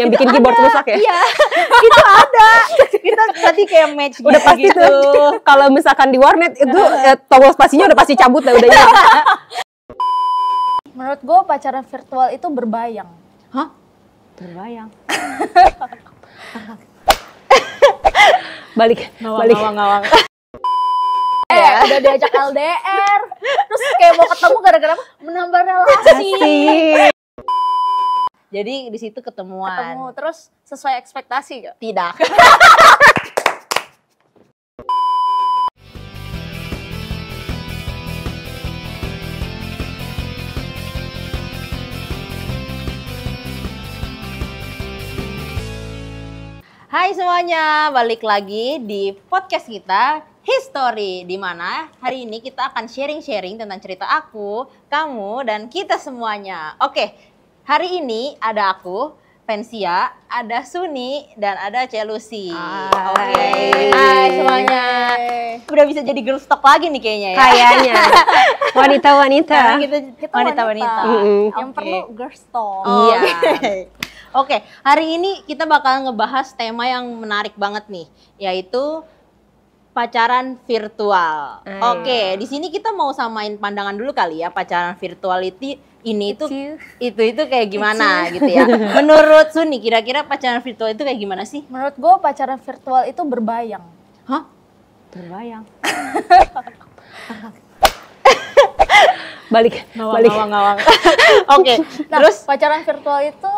Yang bikin keyboard rusak ya? Iya, itu ada. Kita tadi kayak match Udah pasti gitu. tuh. Kalau misalkan di warnet itu tombol spasinya udah pasti cabut lah, udah hilang. Menurut gue pacaran virtual itu berbayang. Hah? Berbayang. Balik. Ngawang. Udah diajak LDR, terus kayak mau ketemu gara-gara apa? Menambah relasi. Jadi di situ ketemuan. Ketemu terus sesuai ekspektasi gak? Tidak. Hai semuanya, balik lagi di podcast kita History, di mana hari ini kita akan sharing-sharing tentang cerita aku, kamu, dan kita semuanya. Oke, hari ini ada aku, Pensia, ada Suni, dan ada Celusi. Oke, hai semuanya. Udah bisa jadi girl talk lagi nih kayaknya ya. Kayaknya. Wanita-wanita. Karena kita Wanita-wanita. Yang Oke. perlu girls talk. Iya. Oke, hari ini kita bakal ngebahas tema yang menarik banget nih, yaitu pacaran virtual. Oke, di sini kita mau samain pandangan dulu kali ya, pacaran virtual itu kayak gimana gitu ya. Menurut Suni, kira-kira pacaran virtual itu kayak gimana sih? Menurut gue pacaran virtual itu berbayang. Hah? Berbayang. Balik. Ngawang. Oke, Nah, terus pacaran virtual itu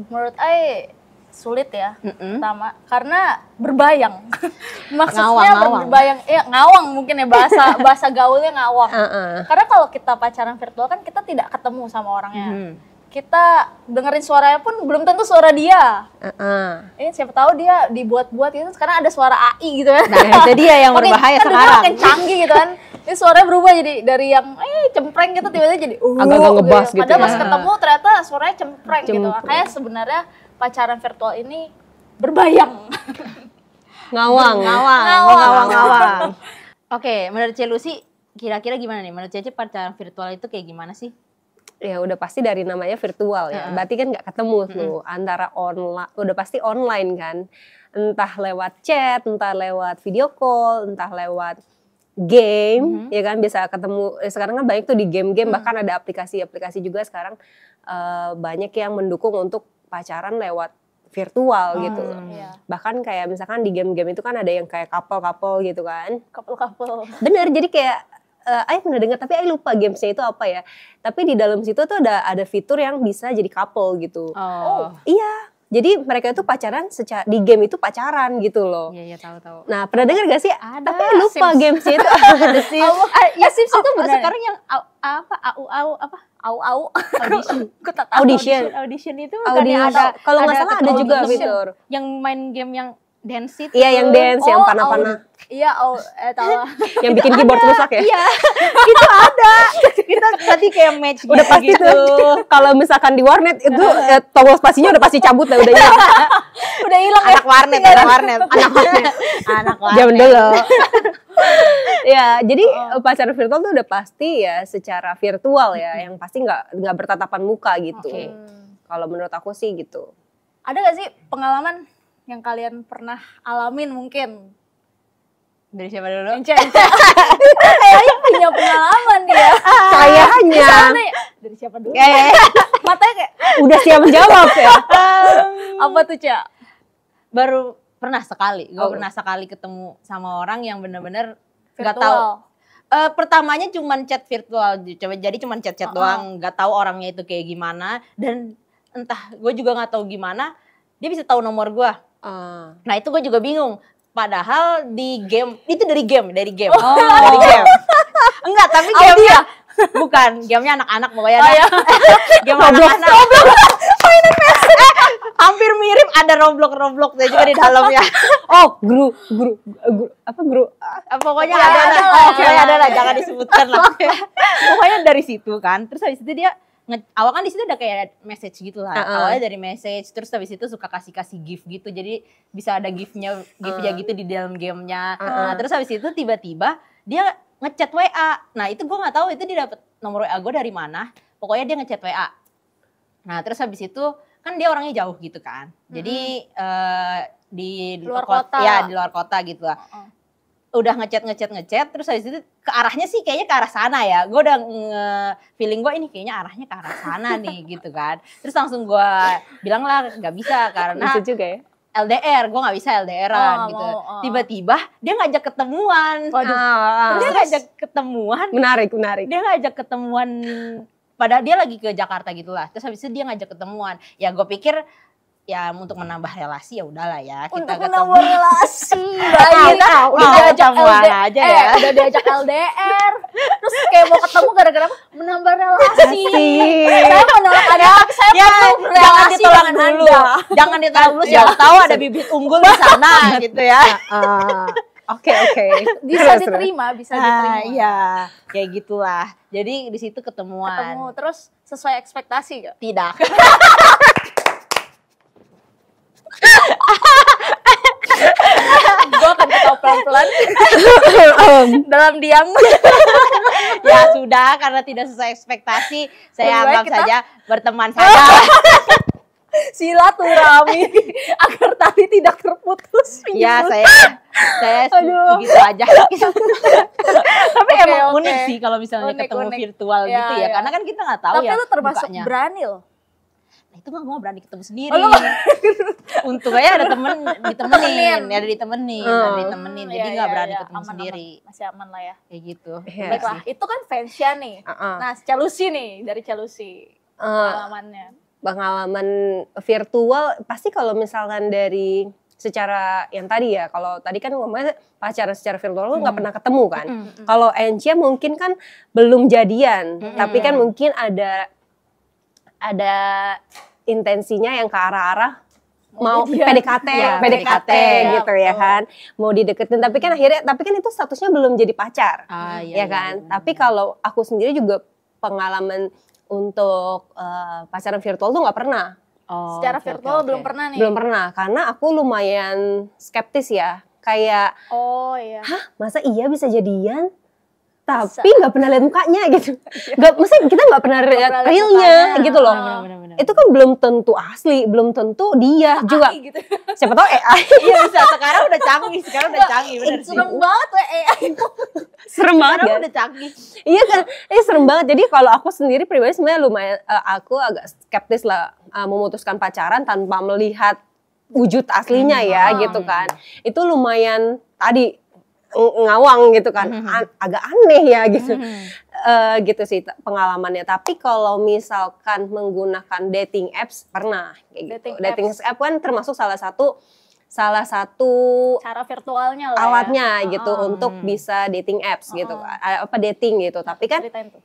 menurut Ai sulit ya. Pertama, karena berbayang. Maksudnya Ngawang. berbayang, ya ngawang mungkin ya bahasa gaulnya ngawang. Karena kalau kita pacaran virtual kan kita tidak ketemu sama orangnya. Kita dengerin suaranya pun belum tentu suara dia. Siapa tahu dia dibuat-buat gitu. Sekarang ada suara AI gitu kan. nah itu dia yang berbahaya kan sekarang. makin canggih gitu kan. Ini suaranya berubah jadi dari yang cempreng gitu tiba-tiba jadi Agak-agak ngebas gitu Padahal ya. pas ketemu ternyata suaranya cempreng gitu. Makanya sebenarnya pacaran virtual ini berbayang. Ngawang. Oke, menurut Celusi kira-kira gimana nih? Menurut Cece pacaran virtual itu kayak gimana sih? Ya udah pasti dari namanya virtual ya. Berarti kan nggak ketemu tuh antara online, udah pasti online kan. Entah lewat chat, entah lewat video call, entah lewat game, ya kan bisa ketemu. Sekarang kan banyak tuh di game-game, bahkan ada aplikasi-aplikasi juga sekarang banyak yang mendukung untuk pacaran lewat virtual gitu. Iya. Bahkan kayak misalkan di game-game itu kan ada yang kayak couple-couple gitu kan. Couple-couple. Bener, jadi kayak Ay pernah dengar tapi Ay lupa gamesnya itu apa ya. Tapi di dalam situ tuh ada fitur yang bisa jadi couple gitu. Oh. Iya, jadi mereka itu pacaran di game itu pacaran gitu loh. Iya, tahu. Nah pernah dengar gak sih? Ada, Tapi Ay lupa Sims. gamesnya itu. Ada sih. Ya Sims itu benar. Sekarang yang Au. audition itu bukannya ada. Kalau nggak salah ada juga audition. fitur. Yang main game yang dance itu. Iya yang dance, yang panah-panah. Iya, tahu. Yang bikin keyboard rusak ya? Iya, itu ada. Kita tadi kayak match Udah pasti gitu. tuh. Kalau misalkan di warnet itu tombol spasinya udah pasti cabut lah, udah hilang. Udah hilang Anak warnet. Zaman dulu. Ya, jadi pacaran virtual tuh udah pasti ya secara virtual ya, yang pasti nggak bertatapan muka gitu. Kalau menurut aku sih gitu. Ada gak sih pengalaman yang kalian pernah alamin mungkin? Dari siapa dulu? Kayaknya punya pengalaman dia. Kayaknya. Dari siapa dulu? Matanya kayak Udah siap menjawab ya. Apa tuh, Ca? baru pernah sekali. Gue Oh. pernah sekali ketemu sama orang yang bener-bener nggak Virtual. tahu. Pertamanya cuman chat virtual, jadi cuman chat-chat doang, nggak tahu orangnya itu kayak gimana, dan entah gue juga nggak tahu gimana dia bisa tahu nomor gue. Nah itu gue juga bingung. Padahal di game itu dari game. Dari game. Enggak, tapi gamenya bukan gamenya anak-anak pokoknya. Game anak-anak. Hampir mirip, ada Roblox juga di dalamnya. Oh, guru Pokoknya Ya, ada lah, jangan disebutkan lah. Pokoknya dari situ kan. Terus habis itu dia awal kan di situ udah kayak message gitu lah. Awalnya dari message, terus habis itu suka kasih gift gitu. Jadi bisa ada giftnya gitu di dalam gamenya. Nah, terus habis itu tiba-tiba dia ngechat WA. Nah, itu gue nggak tahu itu dia dapet nomor WA gue dari mana. Pokoknya dia ngechat WA. Nah, terus habis itu kan dia orangnya jauh gitu kan. Jadi di luar kota. Ya, di luar kota gitu lah. Udah ngechat terus habis itu ke arahnya sih kayaknya ke arah sana ya. Gue udah feeling gue ini kayaknya arahnya ke arah sana nih gitu kan. Terus langsung gue bilang lah nggak bisa karena Bisa juga ya. LDR, gue nggak bisa LDRan gitu. Tiba-tiba dia ngajak ketemuan. Terus dia ngajak ketemuan. Menarik. Dia ngajak ketemuan. Padahal dia lagi ke Jakarta gitu lah. Terus habis itu dia ngajak ketemuan. Ya gue pikir ya untuk menambah relasi ya udahlah ya kita untuk ketemu. menambah relasi. Baik. Udah diajak aja ya. Udah diajak LDR. Terus kayak mau ketemu gara-gara apa? Menambah relasi. Saya menolak Anda, tapi saya perlu relasi dengan Anda. Jangan ditolak dulu, siapa tahu ada bibit unggul di sana gitu ya. Oke. Bisa diterima, bisa diterima. Iya, kayak gitulah. Jadi di situ ketemuan. Ketemu terus sesuai ekspektasi gak? Tidak. Gue akan ketawa pelan-pelan dalam diam. Ya sudah, karena tidak sesuai ekspektasi, saya Lebih baik anggap kita saja berteman saja. Silaturahmi agar tali tidak terputus. Ya saya begitu aja. Tapi Oke, emang oke. unik sih kalau misalnya Unik, ketemu unik. virtual Ya, gitu ya, ya. karena kan kita nggak tahu Tapi ya lu termasuk mukanya. berani loh. Nah, itu nggak mau berani ketemu sendiri. Oh, lu Untung aja ada temen ditemenin, ya ada ditemenin, jadi Iya, nggak iya, berani iya. ketemu Aman, sendiri. aman. Masih aman lah ya. Kayak gitu. Iya. Baiklah, itu kan fansnya nih. Nah, Celusi nih, dari Celusi. Pengalamannya. Pengalaman virtual pasti kalau misalkan dari secara yang tadi ya, kalau tadi kan ngomongnya pacaran secara virtual lu nggak pernah ketemu kan. Kalau Encia mungkin kan belum jadian, tapi kan mungkin ada intensinya yang ke arah-arah mau PDKT, Ya, PDKT PDKT, gitu ya kan, mau dideketin, tapi kan itu statusnya belum jadi pacar, Iya, ya kan. Tapi kalau aku sendiri juga pengalaman untuk pacaran virtual tuh nggak pernah. Secara virtual belum pernah nih. Belum pernah, karena aku lumayan skeptis ya. Kayak, Oh iya. hah masa iya bisa jadian? Tapi nggak pernah lihat mukanya gitu. Maksudnya kita nggak pernah lihat pernah lihat realnya mukanya. gitu loh. Benar-benar. Itu kan belum tentu asli, belum tentu dia juga. AI gitu. Siapa tahu AI. Iya bisa, sekarang udah canggih, bener sih. Serem banget tuh AI itu. Serem banget Sekarang ya. udah canggih. Iya kan, serem banget. Jadi kalau aku sendiri pribadi sebenarnya lumayan, aku agak skeptis lah memutuskan pacaran tanpa melihat wujud aslinya ya gitu kan. Itu lumayan tadi ngawang gitu kan, agak aneh ya gitu. Gitu sih pengalamannya. Tapi kalau misalkan menggunakan dating apps pernah kayak gitu. Dating app kan termasuk salah satu Cara virtualnya lah alatnya ya. gitu untuk bisa dating apps gitu, apa dating gitu. Tapi kan Ceritain tuh.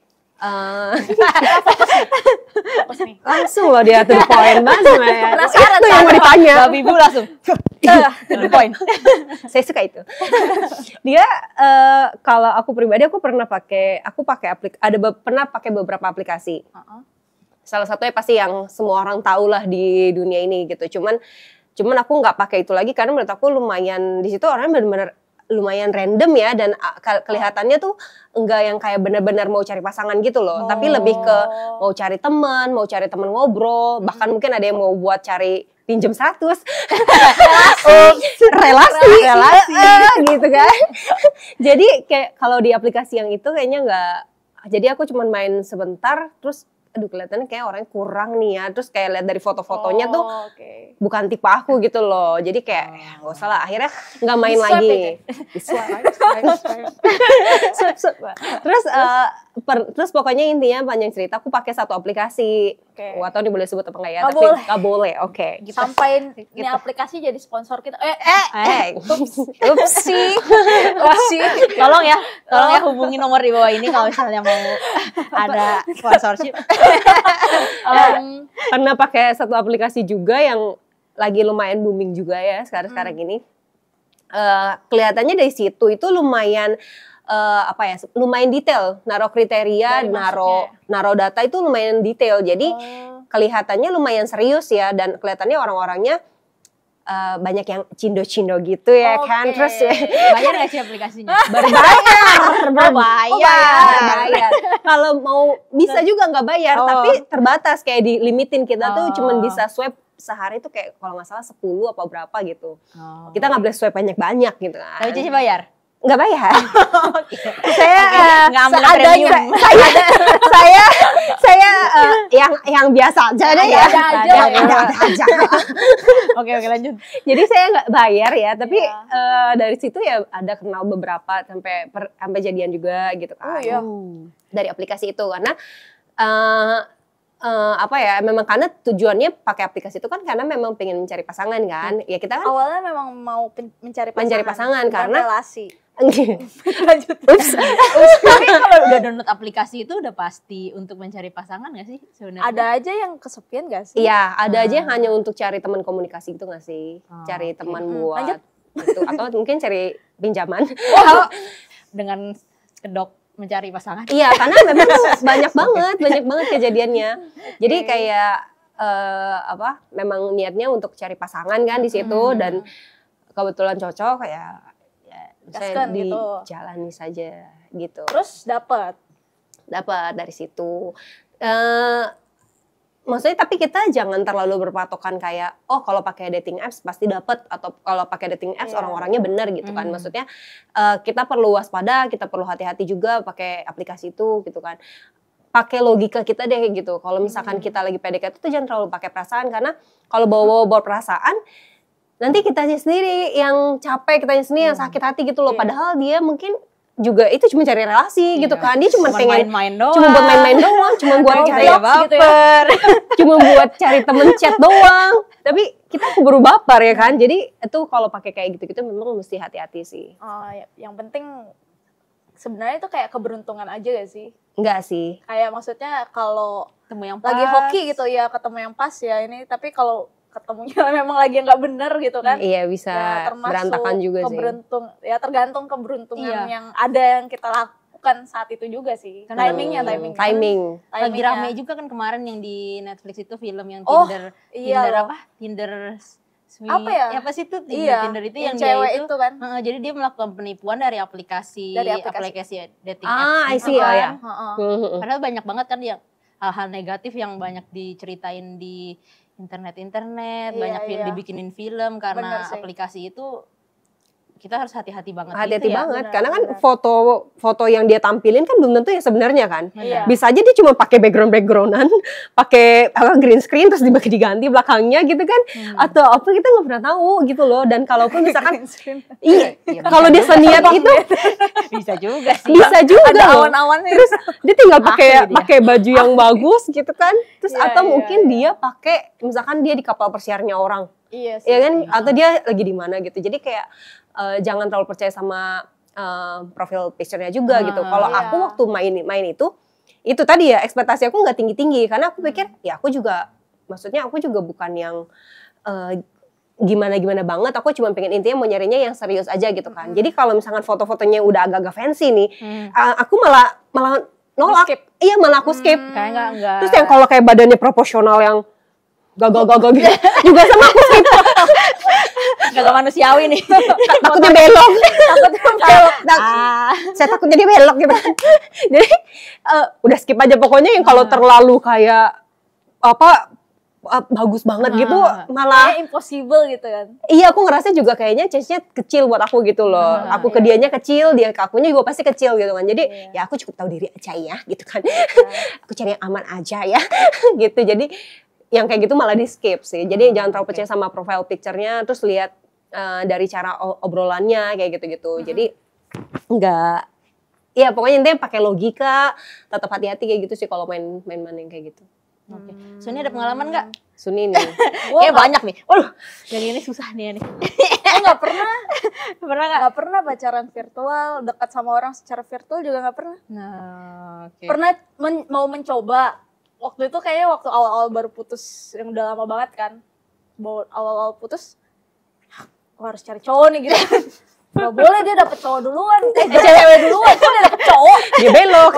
Fokus nih. langsung loh dia to the point banget ya. Penasaran Itu yang mau ditanya. Babi bu langsung. To the point. Saya suka itu. Dia kalau aku pribadi pernah pakai beberapa aplikasi. Salah satunya pasti yang semua orang tahu lah di dunia ini gitu. Cuman aku nggak pakai itu lagi karena menurut aku lumayan di situ orangnya benar-benar lumayan random ya, dan kelihatannya tuh enggak yang kayak benar-benar mau cari pasangan gitu loh, tapi lebih ke mau cari teman ngobrol, bahkan mungkin ada yang mau buat cari pinjam 100 relasi gitu kan. Jadi kayak kalau di aplikasi yang itu kayaknya nggak, jadi aku cuma main sebentar terus aduh kelihatannya kayak orangnya kurang nih ya, terus kayak lihat dari foto-fotonya tuh bukan tipe aku gitu loh, jadi kayak ya nggak usah lah, akhirnya nggak main lagi. Terus pokoknya intinya panjang cerita aku pakai satu aplikasi. Gak tau nih boleh sebut apa enggak ya, tapi nggak boleh. Oke. Sampai ini aplikasi jadi sponsor kita. Upsi. Tolong ya hubungi nomor di bawah ini kalau misalnya mau ada sponsorship. Karena pakai satu aplikasi juga yang lagi lumayan booming juga ya sekarang ini. Kelihatannya dari situ itu lumayan lumayan detail, naruh kriteria, naruh data itu lumayan detail. Jadi kelihatannya lumayan serius ya, dan kelihatannya orang-orangnya banyak yang cindo-cindo gitu ya kan. Terus bayar nggak sih aplikasinya? Bayar. Kalau mau bisa juga nggak bayar, tapi terbatas kayak dilimitin kita tuh cuman bisa swipe sehari tuh kayak kalau nggak salah 10 apa berapa gitu. Kita nggak boleh swipe banyak-banyak gitu kan. Tapi Cici bayar? Nggak bayar. Saya saya yang biasa aja deh ya. Ada aja. Oke lanjut. Jadi saya nggak bayar ya, tapi dari situ ya ada kenal beberapa sampai jadian juga gitu kan. Dari aplikasi itu karena memang karena tujuannya pakai aplikasi itu kan karena memang pengen mencari pasangan kan. Ya kita kan awalnya memang mau mencari pasangan karena relasi. Lanjut. Tapi kalau udah download aplikasi itu udah pasti untuk mencari pasangan nggak sih sebenarnya? Ada aja yang kesepian nggak sih? Iya, ada aja yang hanya untuk cari teman komunikasi itu nggak sih? Cari teman buat itu atau mungkin cari pinjaman. Dengan kedok mencari pasangan. Iya, karena memang banyak banget kejadiannya. Jadi kayak memang niatnya untuk cari pasangan kan di situ dan kebetulan cocok kayak saya dijalani saja gitu. Terus dapat dari situ. Maksudnya tapi kita jangan terlalu berpatokan kayak kalau pakai dating apps pasti dapat atau kalau pakai dating apps orang-orangnya benar gitu kan. Maksudnya kita perlu waspada, kita perlu hati-hati juga pakai aplikasi itu gitu kan. Pakai logika kita deh gitu. Kalau misalkan kita lagi PDKT itu jangan terlalu pakai perasaan karena kalau bawa perasaan nanti kitanya sendiri yang capek, kitanya sendiri yang sakit hati gitu loh. Padahal dia mungkin juga itu cuma cari relasi gitu kan. Dia cuma pengen main-main doang. Cuma buat main-main doang, cuma buat cari baper. Cuma buat cari temen chat doang. Tapi kita keburu baper ya kan. Jadi itu kalau pakai kayak gitu-gitu memang mesti hati-hati sih. Yang penting sebenarnya itu kayak keberuntungan aja gak sih? Enggak sih. Kayak maksudnya kalau ketemu yang pas. Lagi hoki gitu ya, ketemu yang pas ya ini. Tapi kalau ketemunya memang lagi nggak bener gitu kan? Iya bisa berantakan juga sih. Ya tergantung keberuntungan yang ada yang kita lakukan saat itu juga sih. Timing. Lagi rame juga kan kemarin yang di Netflix itu film yang Tinder Sweet. Apa ya? Apa sih itu Tinder itu yang cewek dia itu kan? Jadi dia melakukan penipuan dari aplikasi dating apps. I see ya. Padahal banyak banget kan yang hal-hal negatif yang banyak diceritain di internet banyak dibikinin film karena aplikasi itu kita harus hati-hati banget. Hati-hati banget, bener, karena kan foto yang dia tampilin kan belum tentu yang sebenarnya kan. Iya. Bisa aja dia cuma pakai backgroundan, pakai green screen terus diganti belakangnya gitu kan, atau apa kita nggak pernah tahu gitu loh. Dan kalaupun misalkan, kalau dia seniat itu bisa juga sih. Bisa juga. Ada awan-awannya. Terus dia tinggal pakai baju yang bagus gitu kan, terus atau mungkin dia pakai misalkan dia di kapal pesiarnya orang. Iya sih. Ya kan, atau dia lagi di mana gitu. Jadi kayak jangan terlalu percaya sama profil picture-nya juga gitu. Kalau aku waktu main itu tadi ya ekspektasi aku nggak tinggi-tinggi karena aku pikir ya aku juga bukan yang gimana-gimana banget. Aku cuma pengen intinya mau nyarinya yang serius aja gitu kan. Jadi kalau misalkan foto-fotonya udah agak-agak fancy nih, aku malah nolak. Iya malah aku skip. Kayak enggak. Terus yang kalau kayak badannya proporsional yang gagal-gagal gitu juga sama aku skip. Gak manusiawi nih. Takutnya belok. Saya takutnya dia belok gitu kan. Jadi udah skip aja pokoknya yang kalau terlalu kayak bagus banget gitu malah kayak impossible gitu kan. Iya aku ngerasa juga kayaknya chance-nya kecil buat aku gitu loh. Aku ke dianya kecil, dia ke akunya juga pasti kecil gitu kan. Jadi ya aku cukup tahu diri aja ya gitu kan. Aku cari yang aman aja ya gitu. Jadi yang kayak gitu malah di skip sih. Jadi jangan terlalu percaya sama profile picture-nya, terus lihat dari cara obrolannya kayak gitu-gitu. Jadi enggak, ya pokoknya intinya pakai logika, tetap hati-hati kayak gitu sih kalau main yang kayak gitu. Oke. Suni ada pengalaman nggak? Suni nih. Kayak banyak nih. Waduh, yang ini susah nih. Nggak pernah. Nggak pernah pacaran virtual, dekat sama orang secara virtual juga nggak pernah. Nah, oke. Pernah mau mencoba. Waktu itu kayaknya waktu awal-awal baru putus, yang udah lama banget kan. Awal-awal putus, aku harus cari cowok nih gitu. Gak boleh, dia dapet cowok duluan, cewek duluan, kok dia dapet cowok. Dia belok.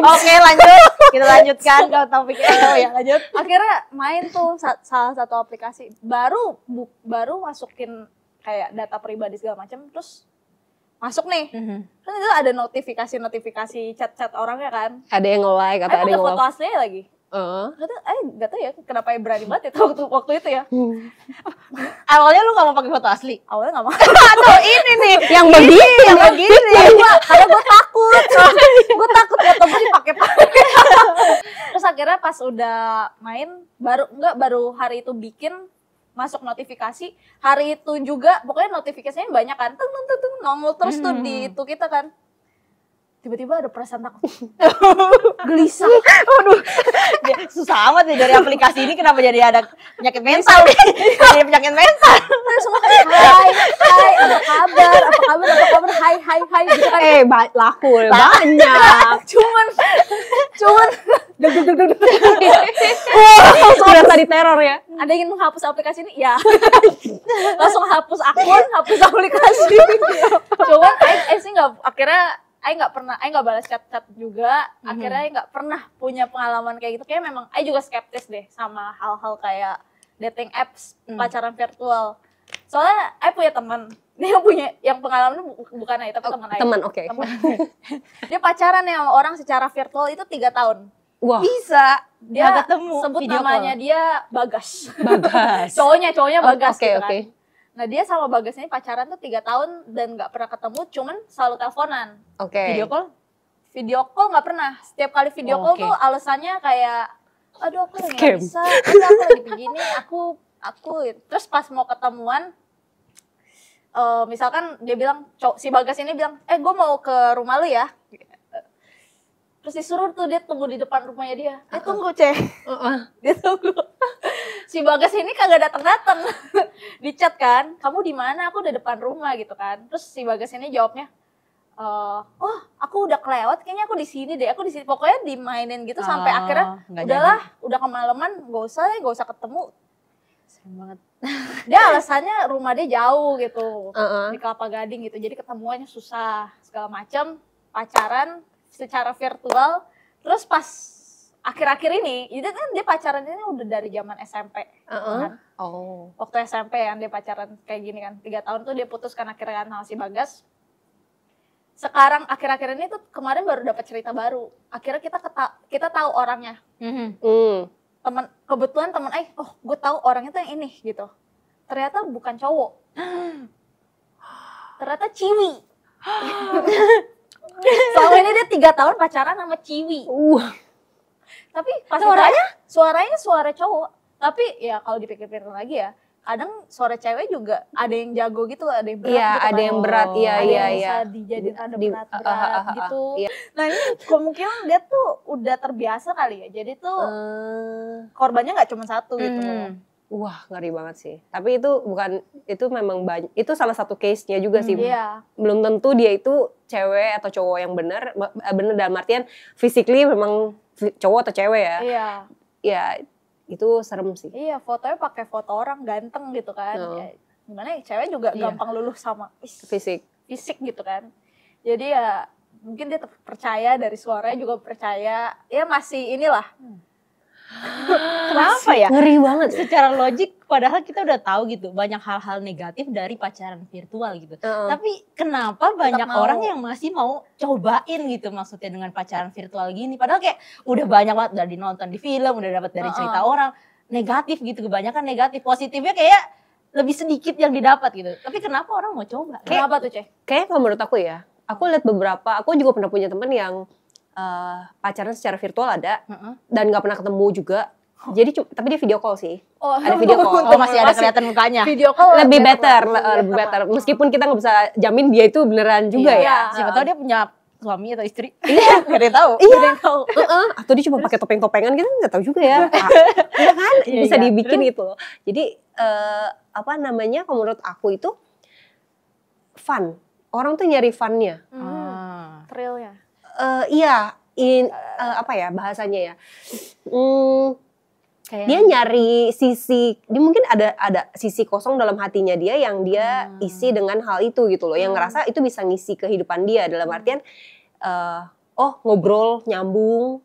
Oke, lanjut. Kita lanjutkan ke topiknya. Ya, lanjut. Akhirnya main tuh salah satu aplikasi. Baru masukin kayak data pribadi segala macam, terus masuk nih. Kan itu ada notifikasi chat-chat orangnya kan. Ada yang nge-like atau ada pakai yang foto love. aslinya lagi. Gak tau ya kenapa berani banget ya waktu itu ya. Awalnya lu gak mau pakai foto asli? Awalnya gak mau. Atau ini nih, Yang begini, yang begini. Karena gue takut. Gue takut fotonya dipakai-pakai. Terus akhirnya pas udah main, baru hari itu bikin, masuk notifikasi. Hari itu juga, pokoknya notifikasinya banyak kan. Nongol terus tuh di itu kita kan. Tiba-tiba ada perasaan takut. Gelisah. Waduh, susah amat nih dari aplikasi ini kenapa jadi ada penyakit mental nih? Jadi penyakit mental. Semua kayak hai, apa kabar, hai, gitu kan. Laku banyak. Cuman Sudah tadi teror ya. ada yang ingin menghapus aplikasi ini? Ya. Langsung hapus akun, hapus aplikasi. Cuman sih akhirnya nggak balas chat juga. Akhirnya nggak pernah punya pengalaman kayak gitu. Kayak memang juga skeptis deh sama hal-hal kayak dating apps, pacaran virtual. Soalnya punya teman, dia yang pengalaman bukan tapi teman Teman, oke. Dia pacaran ya sama orang secara virtual itu 3 tahun. Wah, Bisa. Dia Nggak ketemu. sebut Video namanya call. dia Bagas. Bagas. cowoknya Bagas Oke, gitu kan. oke. Nah dia sama Bagas ini pacaran tuh 3 tahun dan nggak pernah ketemu, cuman selalu teleponan. Oke. Video call? Nggak pernah. Setiap kali video call Oke. tuh alasannya kayak, aduh aku lagi Scam. nggak bisa, aduh, aku lagi begini, aku. Terus pas mau ketemuan, misalkan dia bilang, si Bagas ini bilang, gue mau ke rumah lu ya. Terus disuruh tuh dia tunggu di depan rumahnya dia. Dia tunggu dia tunggu. Si Bagas ini kagak datang. Di chat kan, kamu di mana? Aku udah depan rumah gitu kan. Terus si Bagas ini jawabnya, aku udah kelewat, kayaknya aku di sini deh. Aku di sini. Pokoknya dimainin gitu sampai akhirnya nggak udahlah, udah kemalaman, gak usah ketemu. Sayang banget. Dia alasannya rumah dia jauh gitu, Uh-uh. di Kelapa Gading gitu. Jadi ketemuannya susah, segala macam, pacaran secara virtual. Terus pas akhir-akhir ini, itu kan dia pacaran ini udah dari zaman SMP. Kan? Oh. Waktu SMP yang dia pacaran kayak gini kan, 3 tahun tuh dia putuskan akhirnya kan sama si Bagas. Sekarang akhir-akhir ini tuh kemarin baru dapat cerita baru. Akhirnya kita tahu orangnya. Kebetulan teman gue tahu orangnya tuh yang ini gitu. Ternyata bukan cowok. Ternyata Ciwi. Selama ini dia 3 tahun pacaran sama Ciwi. Tapi pas suaranya suara cowok. Tapi ya kalau dipikir-pikir lagi ya, kadang suara cewek juga ada yang jago gitu, ada yang berat. Iya, gitu ada kan. yang berat, iya. Ada yang bisa dijadiin ada berat-berat gitu. Iya. Nah ini kemungkinan dia tuh udah terbiasa kali ya. Jadi tuh korbannya nggak cuma satu gitu. Wah, ngeri banget sih. Tapi itu memang banyak. Itu salah satu case-nya juga sih. Iya. Belum tentu dia itu cewek atau cowok yang benar dalam artian physically memang cowok atau cewek ya. Iya. Ya, itu serem sih. Iya, fotonya pakai foto orang ganteng gitu kan. Ya, gimana ya, cewek juga gampang luluh sama fisik gitu kan. Jadi ya mungkin dia percaya, dari suaranya juga percaya. Ya masih inilah. Kenapa ya? Ngeri banget. Secara logik padahal kita udah tahu gitu banyak hal-hal negatif dari pacaran virtual gitu. Tapi kenapa banyak orang yang masih mau cobain gitu maksudnya dengan pacaran virtual gini? Padahal kayak udah banyak banget dari nonton di film, udah dapat dari cerita orang, negatif gitu, kebanyakan negatif. Positifnya kayak lebih sedikit yang didapat gitu. Tapi kenapa orang mau coba? Kenapa tuh, Ceh? Kayak kalau menurut aku ya, aku lihat aku juga pernah punya teman yang pacaran secara virtual ada dan nggak pernah ketemu juga. Jadi tapi dia video call sih. Ada video call. Masih ada kelihatan mukanya. Video call lebih better. Meskipun kita nggak bisa jamin dia itu beneran juga ya. Siapa tahu dia punya suami atau istri. Iya, nggak ada yang tahu. Iya. Atau dia cuma pakai topeng-topengan, kita nggak tahu juga ya. Iya kan? Bisa dibikin gitu loh. Jadi kalau menurut aku itu fun. Orang tuh nyari funnya. Dia nyari dia mungkin ada sisi kosong dalam hatinya dia yang dia isi dengan hal itu gitu loh. Yang ngerasa itu bisa ngisi kehidupan dia dalam artian ngobrol nyambung,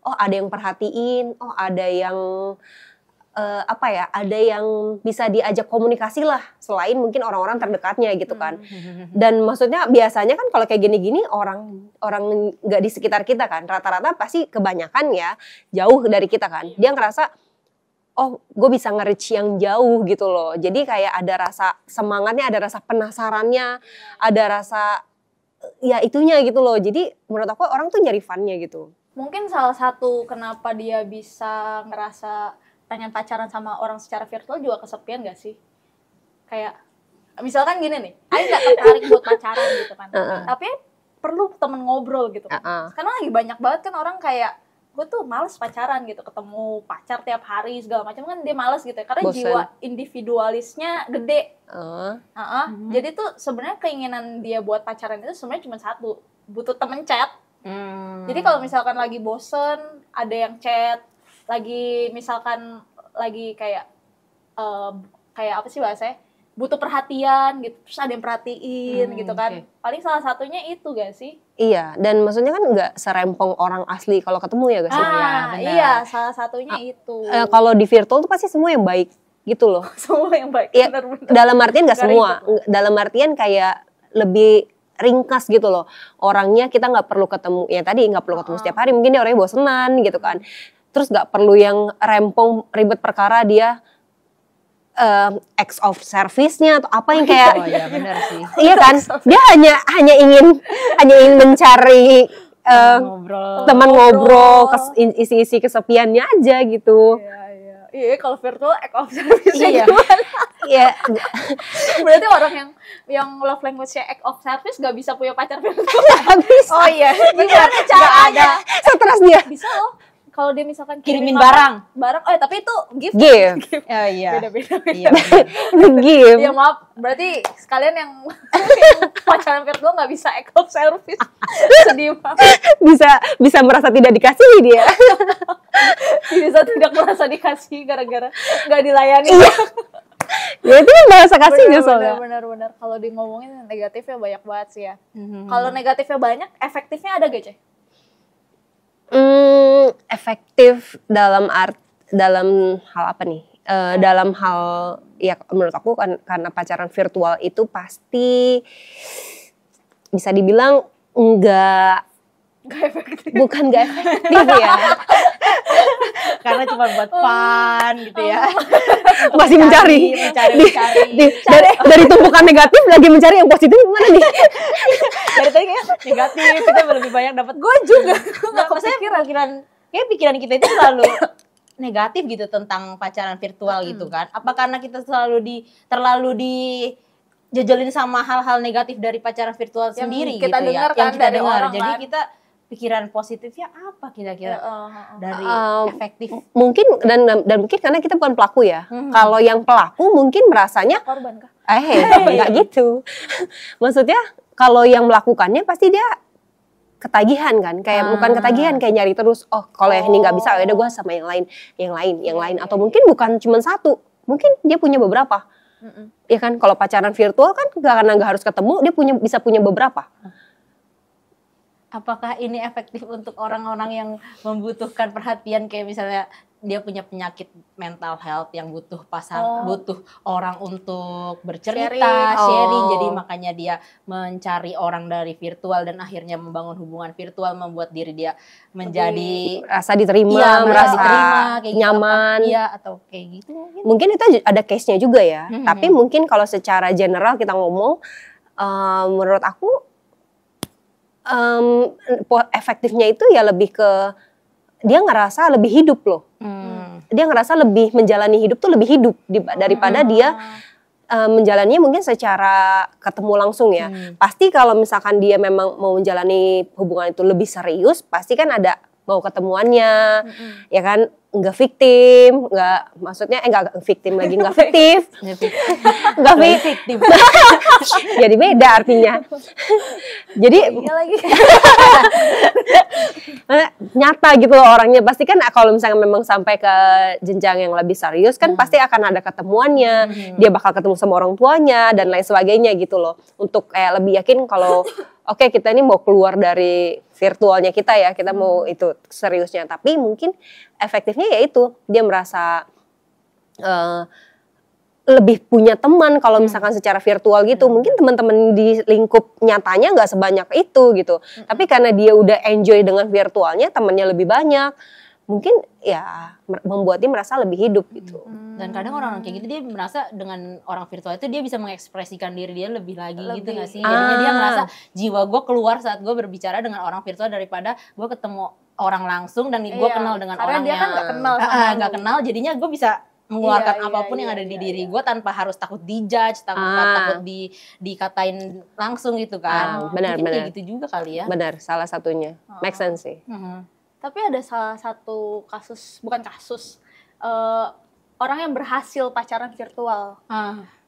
ada yang perhatiin, ada yang ada yang bisa diajak komunikasi lah selain mungkin orang-orang terdekatnya gitu kan. Dan maksudnya biasanya kan kalau kayak gini-gini orang nggak di sekitar kita kan, rata-rata pasti kebanyakan ya jauh dari kita kan. Dia ngerasa gue bisa nge-reach yang jauh gitu loh. Jadi kayak ada rasa semangatnya, ada rasa penasarannya, ada rasa ya itunya gitu loh. Jadi menurut aku orang tuh nyari fun-nya gitu. Mungkin salah satu kenapa dia bisa ngerasa pengen pacaran sama orang secara virtual juga kesepian gak sih? Kayak misalkan gini nih, Aing gak tertarik buat pacaran gitu kan, tapi perlu temen ngobrol gitu kan. Karena lagi banyak banget kan orang kayak, gue tuh males pacaran gitu, ketemu pacar tiap hari segala macam kan dia males gitu ya, karena bosen. Jiwa individualisnya gede. Jadi tuh sebenarnya keinginan dia buat pacaran itu sebenarnya cuma satu, butuh temen chat. Jadi kalau misalkan lagi bosen, ada yang chat, lagi misalkan lagi kayak apa sih bahasanya, butuh perhatian gitu, terus ada yang perhatiin gitu kan. Paling salah satunya itu gak sih? Iya, dan maksudnya kan nggak serempong orang asli kalau ketemu ya gak sih? Iya, salah satunya itu. Kalau di virtual tuh pasti semua yang baik gitu loh. Semua yang baik, ya, benar-benar. Dalam artian gak semua, dalam artian kayak lebih ringkas gitu loh. Orangnya kita nggak perlu ketemu, ya tadi nggak perlu ketemu setiap hari, mungkin dia orangnya bosenan gitu kan. Terus gak perlu yang rempong ribet perkara dia acts of service-nya atau apa yang kayak iya benar sih. Iya kan? Dia hanya ingin mencari teman ngobrol, isi-isi kesepiannya aja gitu. Iya, kalau virtual act of service Iya. Berarti orang yang love language-nya act of service gak bisa punya pacar virtual. Gak bisa. Oh iya, Gimana caranya? Stres dia. Bisa loh. Kalau dia misalkan kirimin barang, tapi itu gift. Oh iya. Beda-beda. Iya. Gift. Ya maaf, berarti sekalian yang pacaran virtual nggak bisa act of service. Sedih banget. Bisa merasa tidak dikasih dia. Bisa tidak merasa dikasih gara-gara nggak dilayani. Ya itu kan bahasa kasihnya soalnya. Benar. Kalau di ngomongin negatifnya banyak banget sih ya. Kalau negatifnya banyak, efektifnya ada gak, Ceh? Efektif dalam hal apa nih? Dalam hal ya menurut aku kan karena pacaran virtual itu pasti bisa dibilang bukan nggak efektif ya. Karena cuma buat fun gitu ya. Masih mencari. Dari tumpukan negatif lagi mencari yang positif gimana nih? Dari tadi kayak negatif, kita lebih banyak dapat. Gue juga nggak pikiran kita itu selalu negatif gitu tentang pacaran virtual gitu kan. Apa karena kita terlalu dijejelin sama hal-hal negatif dari pacaran virtual yang sendiri kita gitu dengar ya. kan, Yang kita dari dengar. orang Jadi kan. kita pikiran positifnya apa kira-kira dari efektif? Mungkin dan mungkin karena kita bukan pelaku ya. Kalau yang pelaku mungkin merasanya korban kah? Nggak gitu. Maksudnya kalau yang melakukannya pasti dia ketagihan kan, kayak bukan ketagihan kayak nyari terus. Kalau yang ini nggak bisa, udah gue sama yang lain. Atau mungkin bukan cuma satu, mungkin dia punya beberapa. Ya kan, kalau pacaran virtual kan karena nggak harus ketemu, dia bisa punya beberapa. Apakah ini efektif untuk orang-orang yang membutuhkan perhatian kayak misalnya dia punya penyakit mental health yang butuh butuh orang untuk bercerita, sharing. Jadi makanya dia mencari orang dari virtual dan akhirnya membangun hubungan virtual, membuat diri dia menjadi rasa diterima, merasa kayak nyaman. Iya, atau kayak gitu. Mungkin itu ada case-nya juga ya. Tapi mungkin kalau secara general kita ngomong, menurut aku efektifnya itu ya lebih ke dia ngerasa lebih hidup loh. Dia ngerasa lebih menjalani hidup tuh lebih hidup daripada dia menjalaninya mungkin secara ketemu langsung ya. Pasti kalau misalkan dia memang mau menjalani hubungan itu lebih serius, pasti kan ada mau ketemuannya, ya kan, nggak victim, nggak maksudnya nggak victim lagi, nggak fiktif, nggak fiktif, jadi beda artinya. Jadi Iya lagi. nyata gitu loh orangnya. Pasti kan kalau misalnya memang sampai ke jenjang yang lebih serius kan pasti akan ada ketemuannya, dia bakal ketemu sama orang tuanya dan lain sebagainya gitu loh. Untuk kayak lebih yakin kalau oke, kita ini mau keluar dari virtualnya kita ya, kita mau itu seriusnya. Tapi mungkin efektifnya ya itu, dia merasa lebih punya teman kalau misalkan secara virtual gitu. Mungkin teman-teman di lingkup nyatanya nggak sebanyak itu gitu. Tapi karena dia udah enjoy dengan virtualnya, temannya lebih banyak. Mungkin ya membuat dia merasa lebih hidup gitu. Dan kadang orang-orang kayak gitu dia merasa dengan orang virtual itu dia bisa mengekspresikan diri dia lebih lagi gitu gak sih? Jadinya dia merasa jiwa gue keluar saat gue berbicara dengan orang virtual daripada gue ketemu orang langsung dan gue kenal dengan orang dia yang kan nggak kenal sama nggak kenal, jadinya gue bisa mengeluarkan apapun yang ada di diri gue tanpa harus takut dijudge, takut dikatain langsung gitu kan. Benar. Kayak gitu juga kali ya. Benar, salah satunya. Make sense sih. Tapi ada salah satu kasus, bukan kasus, orang yang berhasil pacaran virtual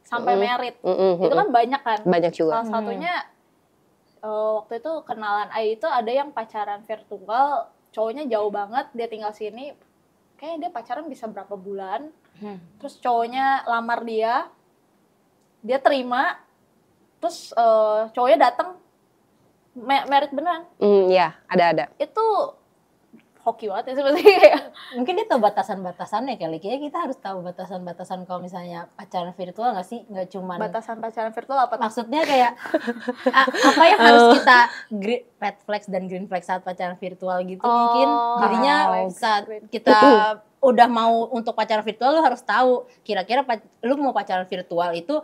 sampai married. Itu kan banyak kan? Banyak juga. Salah satunya waktu itu kenalan Ai itu ada yang pacaran virtual, cowoknya jauh banget, dia tinggal sini. Kayaknya dia pacaran bisa berapa bulan. Terus cowoknya lamar dia terima. Terus cowoknya datang married beneran. Ya, ada. Itu hoki banget ya sebenarnya. Mungkin dia tahu batasan-batasannya kali. Kayaknya kita harus tahu batasan-batasan kalau misalnya pacaran virtual nggak sih? Nggak cuman Batasan pacaran virtual apa? Maksudnya kayak apa yang harus kita red flags dan green flags saat pacaran virtual gitu mungkin. Jadinya saat kita udah mau untuk pacaran virtual lu harus tahu kira-kira lu mau pacaran virtual itu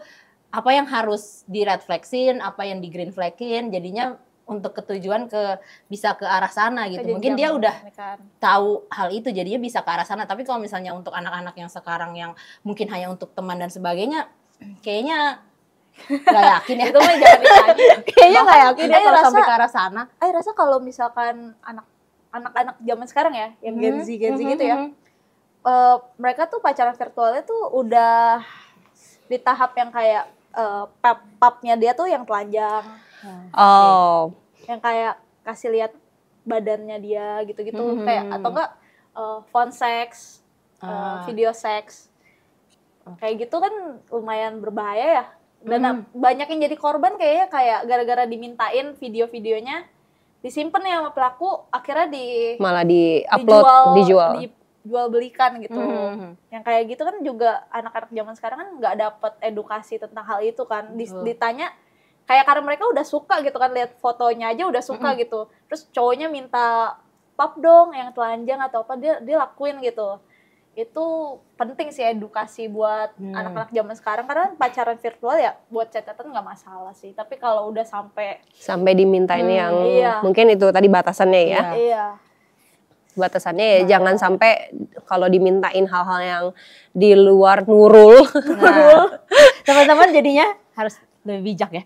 apa yang harus di red flagsin, apa yang di green flagin. Jadinya untuk ketujuan bisa ke arah sana gitu. Mungkin dia udah tahu hal itu jadinya bisa ke arah sana. Tapi kalau misalnya untuk anak-anak yang sekarang yang mungkin hanya untuk teman dan sebagainya, kayaknya nggak yakin ya. Itu mah jangan ditanya. Kayaknya nggak yakin ya kalau sampai ke arah sana. Saya rasa kalau misalkan anak-anak zaman sekarang ya, yang Gen Z gitu ya, mereka tuh pacaran virtualnya tuh udah di tahap yang kayak pub-nya dia tuh yang telanjang. Yang kayak kasih lihat badannya dia gitu-gitu kayak atau enggak phone sex, video sex. Kayak gitu kan lumayan berbahaya ya. Dan banyak yang jadi korban kayaknya kayak gara-gara dimintain video-videonya disimpan ya sama pelaku, akhirnya malah dijual belikan gitu. Yang kayak gitu kan juga anak-anak zaman sekarang kan nggak dapet edukasi tentang hal itu kan. Ditanya kayak karena mereka udah suka gitu kan, lihat fotonya aja udah suka gitu. Terus cowoknya minta pap dong yang telanjang atau apa, dia lakuin gitu. Itu penting sih edukasi buat anak-anak zaman sekarang, karena pacaran virtual ya buat chat-chatan nggak masalah sih. Tapi kalau udah sampai dimintain yang mungkin itu tadi batasannya ya. Iya. Batasannya ya jangan sampai kalau dimintain hal-hal yang di luar nurul. Teman-teman jadinya harus lebih bijak ya.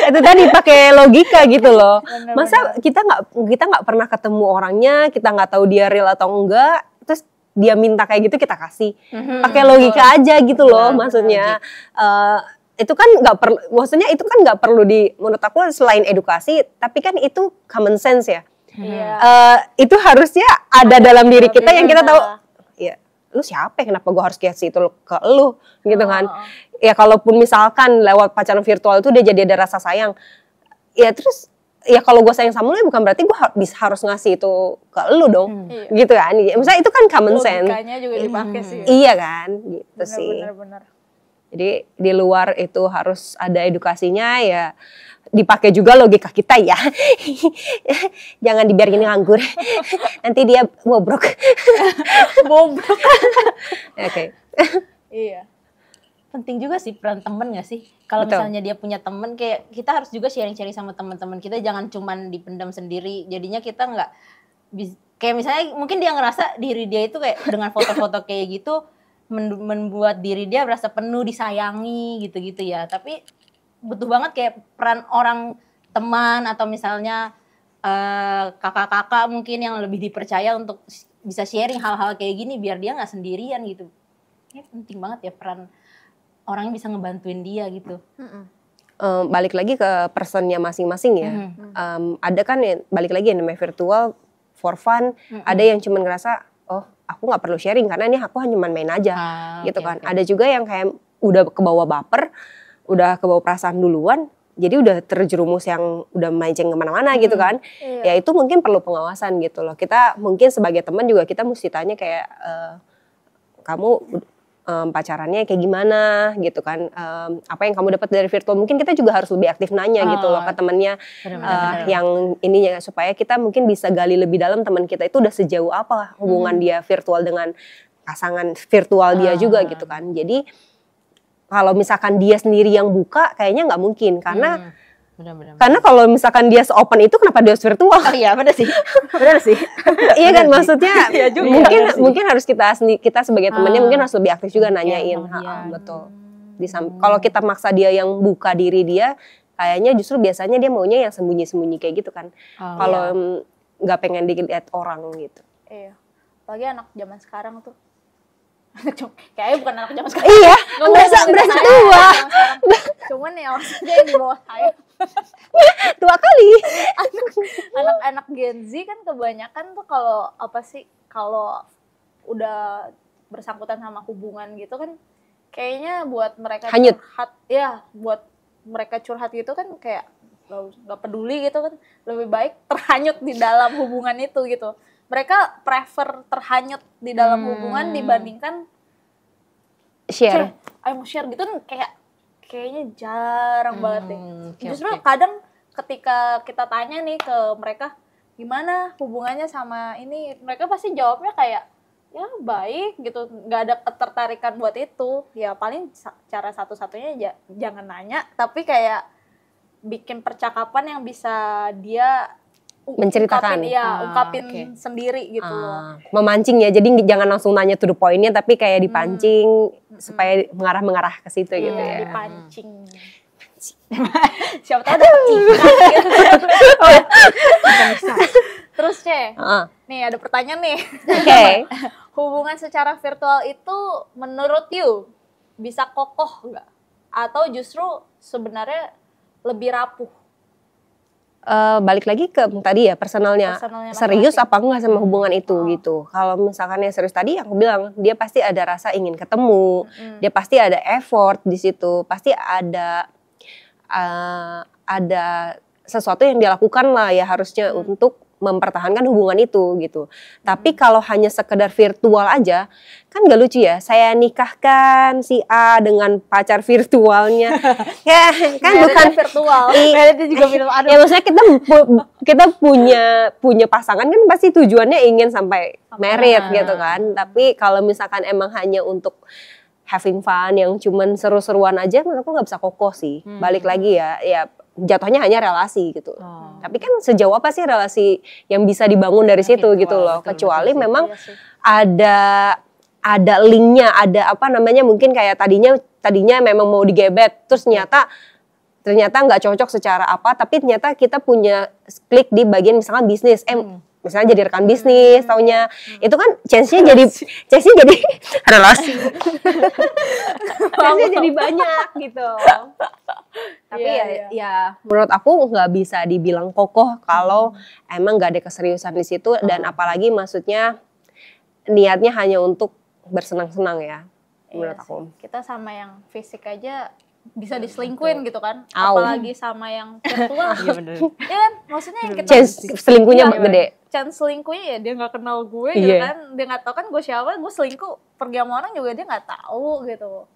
Itu tadi pakai logika gitu loh. Masa kita nggak pernah ketemu orangnya, kita nggak tahu dia real atau enggak, terus dia minta kayak gitu kita kasih. Pakai logika aja gitu loh, maksudnya. Itu kan maksudnya itu kan nggak perlu menurut aku selain edukasi, tapi kan itu common sense ya. Itu harusnya ada dalam diri kita yang kita tahu. Ya, lu siapa ya, kenapa gue harus kasih itu ke lu gitu kan. Ya kalaupun misalkan lewat pacaran virtual itu dia jadi ada rasa sayang, ya terus ya kalau gue sayang sama lu ya bukan berarti gue harus ngasih itu ke lu dong, gitu kan. Misalnya itu kan common sense. Logikanya juga dipakai sih. Iya kan, gitu sih. Bener. Jadi di luar itu harus ada edukasinya ya. Dipakai juga logika kita ya. Jangan dibiarin nganggur. Nanti dia bobrok. Oke. Iya. Penting juga sih peran temen gak sih? Kalau misalnya dia punya temen, kayak kita harus juga sharing-sharing sama teman-teman kita, jangan cuman dipendam sendiri. Jadinya kita nggak kayak misalnya mungkin dia ngerasa diri dia itu kayak dengan foto-foto kayak gitu membuat diri dia merasa penuh disayangi gitu-gitu ya. Tapi butuh banget kayak peran orang teman atau misalnya kakak-kakak mungkin yang lebih dipercaya untuk bisa sharing hal-hal kayak gini biar dia nggak sendirian gitu. Ya, penting banget ya peran orang yang bisa ngebantuin dia gitu. Balik lagi ke personnya masing-masing ya. Ada kan balik lagi yang namanya virtual for fun. Ada yang cuman ngerasa, oh aku nggak perlu sharing karena ini aku hanya main aja, gitu kan. Ada juga yang kayak udah kebawa baper, udah kebawa perasaan duluan, jadi udah terjerumus yang udah melenceng kemana-mana gitu kan. Ya itu mungkin perlu pengawasan gitu loh. Kita mungkin sebagai teman juga kita mesti tanya kayak, kamu pacarannya kayak gimana gitu kan, apa yang kamu dapat dari virtual, mungkin kita juga harus lebih aktif nanya gitu loh ke temennya, yang ininya, supaya kita mungkin bisa gali lebih dalam teman kita itu udah sejauh apa hubungan dia virtual dengan pasangan virtual dia juga gitu kan. Jadi kalau misalkan dia sendiri yang buka kayaknya nggak mungkin karena karena kalau misalkan dia se-open itu kenapa dia harus virtual? Oh iya benar sih. Benar sih. Iya kan maksudnya mungkin harus kita sebagai temannya mungkin harus lebih aktif juga nanyain. Betul. Kalau kita maksa dia yang buka diri dia, kayaknya justru biasanya dia maunya yang sembunyi-sembunyi kayak gitu kan. Kalau nggak pengen dilihat orang gitu. Iya. Apalagi anak zaman sekarang tuh. Kayaknya bukan anak zaman sekarang. Iya, berasa tua. Cuman ya maksudnya yang di bawah saya. Tua kali. Anak-anak Gen Z kan kebanyakan tuh kalau udah bersangkutan sama hubungan gitu kan kayaknya buat mereka hanyut. Curhat, ya buat mereka curhat gitu kan kayak nggak peduli gitu kan, lebih baik terhanyut di dalam hubungan itu gitu. Mereka prefer terhanyut di dalam hubungan dibandingkan share. Ayo mau share gitu kan kayaknya jarang banget deh. Justru okay. kadang ketika kita tanya nih ke mereka gimana hubungannya sama ini, mereka pasti jawabnya kayak ya baik gitu, nggak ada ketertarikan buat itu. Ya paling cara satu-satunya jangan nanya, tapi kayak bikin percakapan yang bisa dia menceritakan, ungkapin sendiri gitu loh. Memancing ya, jadi jangan langsung nanya to the point-nya, tapi kayak dipancing supaya mengarah ke situ gitu ya. Dipancing. Siapa tahu dapet ikan. Terus nih ada pertanyaan nih. Oke. Hubungan secara virtual itu menurut you bisa kokoh nggak? Atau justru sebenarnya lebih rapuh? Balik lagi ke tadi ya personalnya serius apa enggak sama hubungan itu gitu. Kalau misalkan yang serius tadi aku bilang dia pasti ada rasa ingin ketemu, dia pasti ada effort di situ, pasti ada sesuatu yang dia lakukan lah ya harusnya untuk mempertahankan hubungan itu gitu. Tapi kalau hanya sekedar virtual aja, kan gak lucu ya. Saya nikahkan si A dengan pacar virtualnya. Ya kan bukan virtual. Itu juga virtual. Ya maksudnya kita punya pasangan kan pasti tujuannya ingin sampai married gitu kan. Tapi kalau misalkan emang hanya untuk having fun yang cuman seru-seruan aja, menurut aku nggak bisa kokoh sih. Balik lagi ya jatuhnya hanya relasi gitu. Tapi kan sejauh apa sih relasi yang bisa dibangun dari situ gitu loh. Kecuali memang ada linknya, ada apa namanya mungkin kayak tadinya memang mau digebet, terus ternyata nggak cocok secara apa, tapi ternyata kita punya klik di bagian misalkan bisnis, misalnya jadi rekan bisnis, taunya itu kan chance-nya jadi relasi, chance-nya jadi banyak gitu. Tapi ya menurut aku nggak bisa dibilang kokoh kalau emang nggak ada keseriusan di situ dan apalagi maksudnya niatnya hanya untuk bersenang-senang ya menurut aku. Kita sama yang fisik aja bisa diselingkuhin gitu kan, apalagi sama yang virtual. Iya bener. Ya kan, maksudnya yang kita selingkuhnya gede. Chance selingkuhnya ya dia nggak kenal gue gitu kan, dia nggak tahu kan gue siapa, gue selingkuh pergi sama orang juga dia nggak tahu gitu.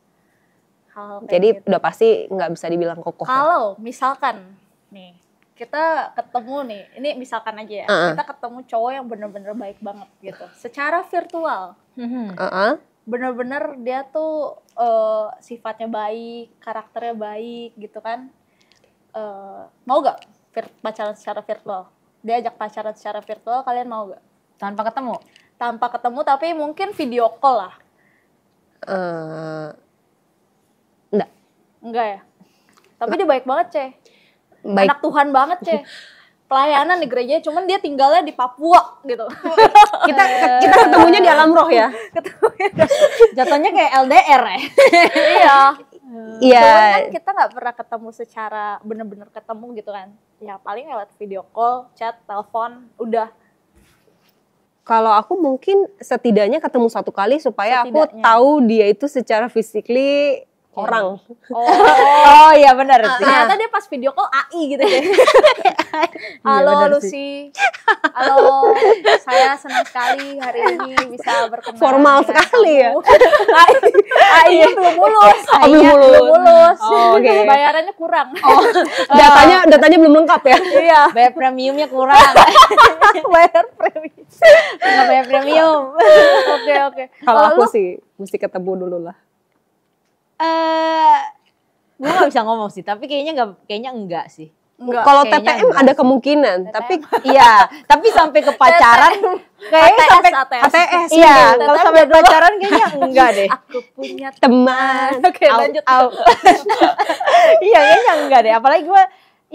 Jadi udah pasti nggak bisa dibilang kokoh. Kalau misalkan nih kita ketemu nih, ini misalkan aja ya, kita ketemu cowok yang bener-bener baik banget gitu, secara virtual. Bener-bener dia tuh sifatnya baik, karakternya baik gitu kan. Mau gak pacaran secara virtual? Dia ajak pacaran secara virtual, kalian mau gak? Tanpa ketemu? Tanpa ketemu tapi mungkin video call lah. Enggak. Enggak ya? Tapi dia baik banget, Anak Tuhan banget, pelayanan di gereja, cuman dia tinggalnya di Papua gitu. Kita ketemunya di alam roh ya. Jatuhnya kayak LDR ya. Iya. Iya. Cuman kan kita nggak pernah ketemu secara bener-bener ketemu gitu kan. Ya paling lewat video call, chat, telepon, udah. Kalau aku mungkin setidaknya ketemu 1 kali supaya aku Setidaknya. tahu dia itu secara physically orang. Oh iya benar. Ternyata dia pas video call AI gitu deh. Halo benar Lucy. Halo, saya senang sekali hari ini bisa berkenalan. Formal dengan sekali ya. kamu. AI-nya belum lulus. Oh, belum lulus. Oh, oke. Bayarannya kurang. Datanya belum lengkap ya. Iya. Bayar premiumnya kurang. Bayar premium. Nggak bayar premium. Oke. Kalau aku sih mesti ketemu dulu lah. Gue gak bisa ngomong sih, tapi kayaknya enggak sih. Kalau kayaknya TTM enggak ada kemungkinan, tapi Iya, tapi sampai ke pacaran kayaknya sampai ATS. Iya, mungkin. kalau sampai pacaran kayaknya enggak deh. Aku punya Teman. Oke, lanjut. Iya, kayaknya enggak deh. Apalagi gue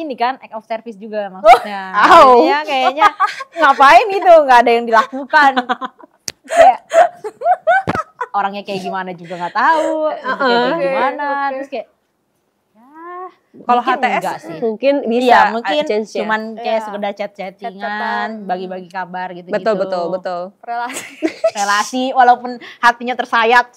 ini kan act of service juga maksudnya. Au. Kayaknya ngapain gitu, nggak ada yang dilakukan. Kayak orangnya kayak gimana juga nggak tahu, kayak gimana, terus kayak Kalau mungkin enggak HTS sih. mungkin bisa. Iya, mungkin chance ya. cuman kayak Iya. sekedar chat-chattingan, Chat-chatan. bagi-bagi kabar gitu-gitu. Betul. relasi. Relasi walaupun hatinya tersayat.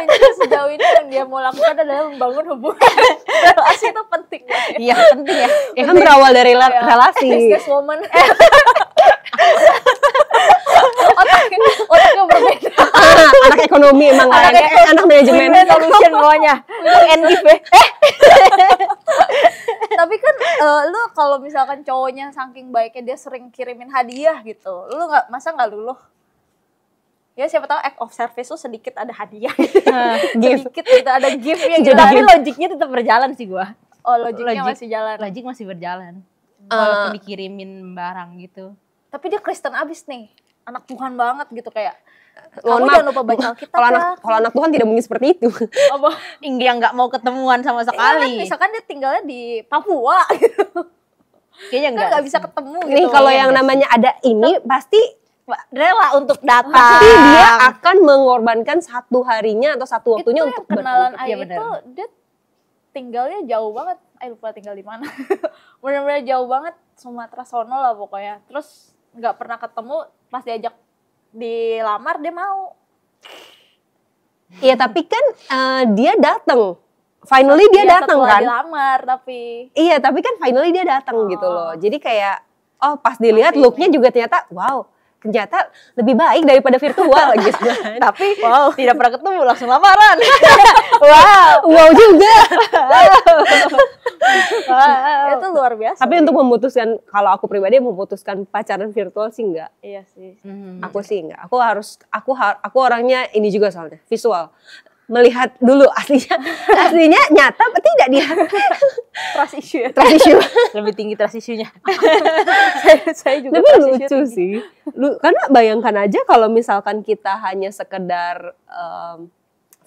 Intinya sejauh ini yang dia mau lakukan adalah membangun hubungan. Relasi itu penting. Iya, penting ya. Ya kan berawal dari relasi. Business woman. Otaknya berbeda. Anak ekonomi emang anak manajemen. Solution pokoknya. NGIF ya. Tapi kan lu kalau misalkan cowoknya saking baiknya dia sering kirimin hadiah gitu. Lu masa nggak luluh? Ya siapa tahu act of service tuh sedikit ada hadiah. Sedikit gitu ada gift-nya gitu. Tapi logiknya tetap berjalan sih gua. Oh, logiknya masih jalan. Logik masih berjalan. Walaupun dikirimin barang gitu. Tapi dia Kristen abis nih. Anak Tuhan banget gitu kayak. Mohon Kamu maaf, jangan lupa baca Alkitab ya. Kalau anak Tuhan tidak mungkin seperti itu. Apa? Yang nggak mau ketemuan sama Kan, sekali. misalkan dia tinggalnya di Papua gitu. Kayaknya Kan nggak bisa ketemu gitu. Nih kalau yang namanya ada ini pasti rela untuk datang. pasti dia akan mengorbankan 1 harinya atau 1 waktunya itu untuk yang kenalan Iya, Ai benar. itu dia tinggalnya jauh banget. Lupa tinggal di mana. Benar-benar jauh banget, Sumatera sono lah pokoknya. Terus nggak pernah ketemu, pas diajak dilamar dia mau. Iya tapi kan dia datang. Finally dia Iya, datang setelah kan. dilamar tapi Iya tapi kan finally dia datang gitu loh. Jadi kayak pas dilihat Masih looknya juga ternyata ternyata lebih baik daripada virtual gitu kan. Tapi tidak pernah ketemu langsung lamaran. Wow juga. itu luar biasa. Tapi untuk memutuskan, kalau aku pribadi memutuskan pacaran virtual sih enggak. Iya sih. Aku sih enggak. Aku orangnya ini juga soalnya visual. Melihat dulu aslinya nyata apa tidak dia. Trust issue ya. Trust issue. Lebih tinggi trust issue-nya. Saya juga Tapi trust issue lucu tinggi. sih. Karena bayangkan aja kalau misalkan kita hanya sekedar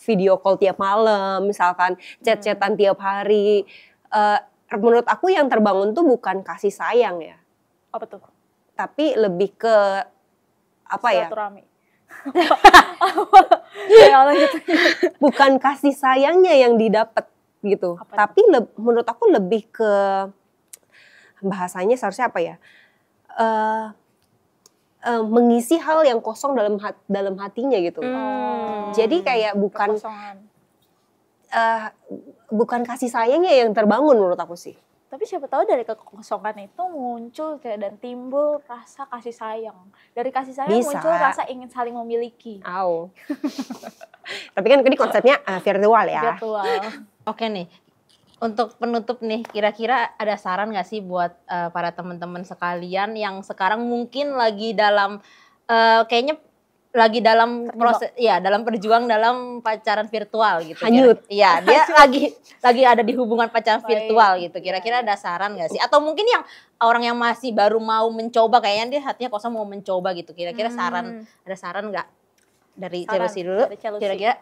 video call tiap malam, misalkan chat-chatan tiap hari. Menurut aku yang terbangun tuh bukan kasih sayang ya. Apa tuh? Tapi lebih ke apa ya? Silaturahmi. Ya, lanjut. Bukan kasih sayangnya yang didapat gitu. Apa Tapi menurut aku lebih ke bahasanya seharusnya apa ya? Mengisi hal yang kosong dalam hatinya gitu. Jadi kayak bukan Kekosongan. bukan kasih sayangnya yang terbangun menurut aku sih. Tapi siapa tahu dari kekosongan itu muncul kayak dan timbul rasa kasih sayang. Dari kasih sayang Bisa. muncul rasa ingin saling memiliki. Tapi kan ini konsepnya virtual ya. Virtual. Oke nih, untuk penutup nih, kira-kira ada saran nggak sih buat para teman-teman sekalian yang sekarang mungkin lagi dalam kayaknya lagi dalam proses, ya dalam perjuang dalam pacaran virtual gitu. Hanyut. Iya, dia lagi ada di hubungan pacaran virtual gitu. Kira-kira ada saran nggak sih? Atau mungkin yang orang yang masih baru mau mencoba, kayaknya dia hatinya kosong mau mencoba gitu. Kira-kira ada saran nggak dari Saran Chelsea dulu? dari Chelsea. Kira-kira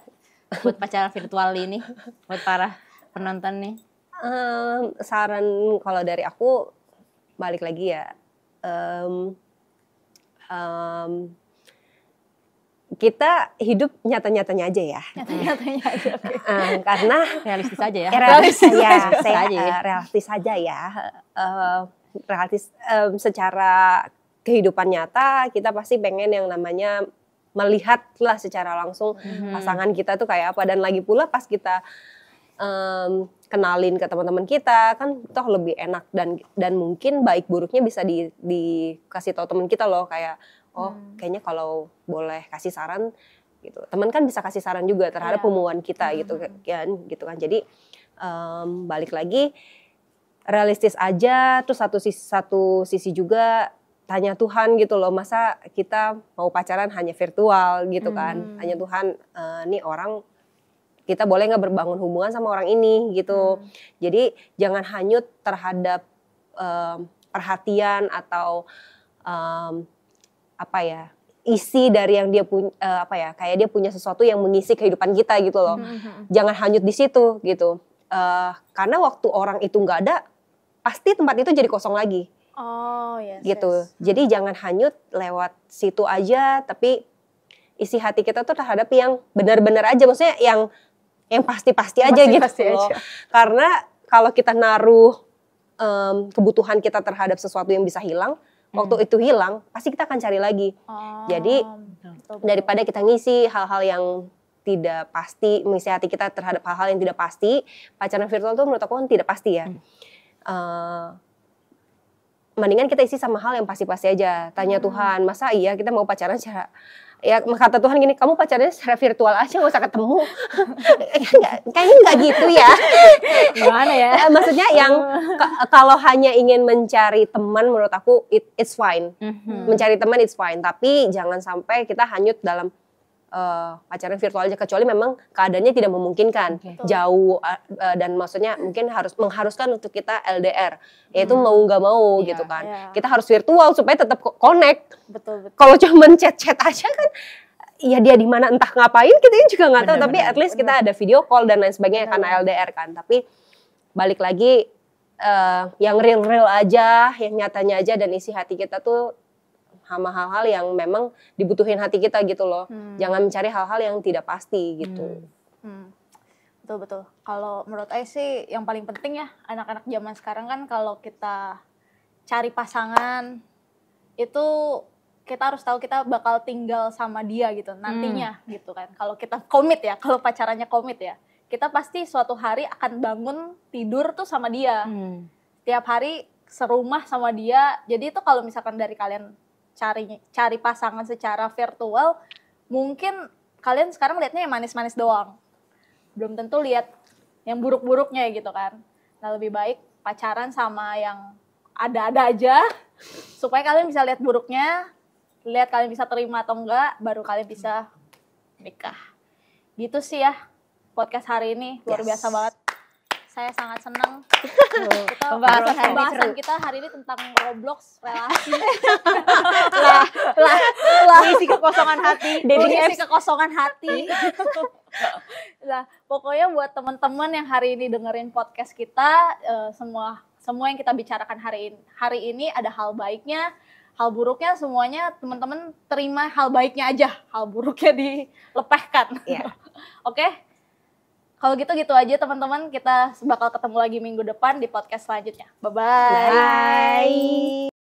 buat pacaran virtual ini, buat para penonton nih. Saran kalau dari aku balik lagi ya, kita hidup nyata-nyatanya aja ya. Nyata-nyatanya aja. Karena Realistis aja ya. realistis saja ya. Realistis secara kehidupan nyata kita pasti pengen yang namanya melihatlah secara langsung pasangan kita tuh kayak apa, dan lagi pula pas kita kenalin ke teman-teman kita kan toh lebih enak, dan mungkin baik buruknya bisa dikasih tahu teman kita loh, kayak kayaknya kalau boleh kasih saran gitu, teman kan bisa kasih saran juga terhadap hubungan kita gitu kan. Jadi balik lagi realistis aja, terus satu sisi juga tanya Tuhan gitu loh, masa kita mau pacaran hanya virtual gitu kan, tanya Tuhan, nih orang kita boleh nggak berbangun hubungan sama orang ini gitu. Jadi jangan hanyut terhadap perhatian atau isi dari yang dia punya, kayak dia punya sesuatu yang mengisi kehidupan kita gitu loh. Jangan hanyut di situ gitu, karena waktu orang itu nggak ada, pasti tempat itu jadi kosong lagi. Gitu. Jadi jangan hanyut lewat situ aja, tapi isi hati kita tuh terhadap yang benar-benar aja, maksudnya yang pasti-pasti aja gitu loh. Karena kalau kita naruh kebutuhan kita terhadap sesuatu yang bisa hilang, waktu itu hilang pasti kita akan cari lagi. Jadi daripada kita ngisi hal-hal yang tidak pasti, mengisi hati kita terhadap hal-hal yang tidak pasti, pacaran virtual tuh menurut aku kan tidak pasti ya. Mendingan kita isi sama hal yang pasti-pasti aja. Tanya Tuhan, masa iya kita mau pacaran secara, ya kata Tuhan gini, kamu pacarnya secara virtual aja, gak usah ketemu. Kayaknya nggak gitu ya. Gimana ya? Maksudnya yang kalau hanya ingin mencari teman, menurut aku it's fine. Mencari teman it's fine, tapi jangan sampai kita hanyut dalam pacaran virtual aja, kecuali memang keadaannya tidak memungkinkan, jauh, dan maksudnya mungkin mengharuskan untuk kita LDR, yaitu mau nggak mau gitu kan. Kita harus virtual supaya tetap connect. Betul. Kalau cuma chat aja kan, ya dia di mana entah ngapain kita juga nggak tahu. Tapi at least kita ada video call dan lain sebagainya karena LDR kan. Tapi balik lagi yang real aja, yang nyatanya aja, dan isi hati kita tuh sama hal-hal yang memang dibutuhin hati kita gitu loh. Jangan mencari hal-hal yang tidak pasti gitu. Betul. Kalau menurut saya sih yang paling penting ya, anak-anak zaman sekarang kan kalau kita cari pasangan itu kita harus tahu kita bakal tinggal sama dia gitu nantinya gitu kan. Kalau kita komit ya, kalau pacarannya komit ya, kita pasti suatu hari akan bangun tidur tuh sama dia. Tiap hari serumah sama dia. Jadi itu kalau misalkan dari kalian cari pasangan secara virtual, mungkin kalian sekarang lihatnya yang manis-manis doang, belum tentu lihat yang buruk-buruknya gitu kan. Nah lebih baik pacaran sama yang ada-ada aja, supaya kalian bisa lihat buruknya, lihat kalian bisa terima atau enggak, baru kalian bisa nikah. Gitu sih ya podcast hari ini, luar biasa banget. Saya sangat senang. Pembahasan kita hari ini tentang Roblox, relasi. Isi kekosongan hati. Isi kekosongan hati. Nah, pokoknya buat teman-teman yang hari ini dengerin podcast kita, semua yang kita bicarakan hari ini ada hal baiknya, hal buruknya, semuanya teman-teman terima hal baiknya aja, hal buruknya dilepehkan. Oke? Kalau gitu aja teman-teman, kita bakal ketemu lagi minggu depan di podcast selanjutnya. Bye-bye. Bye.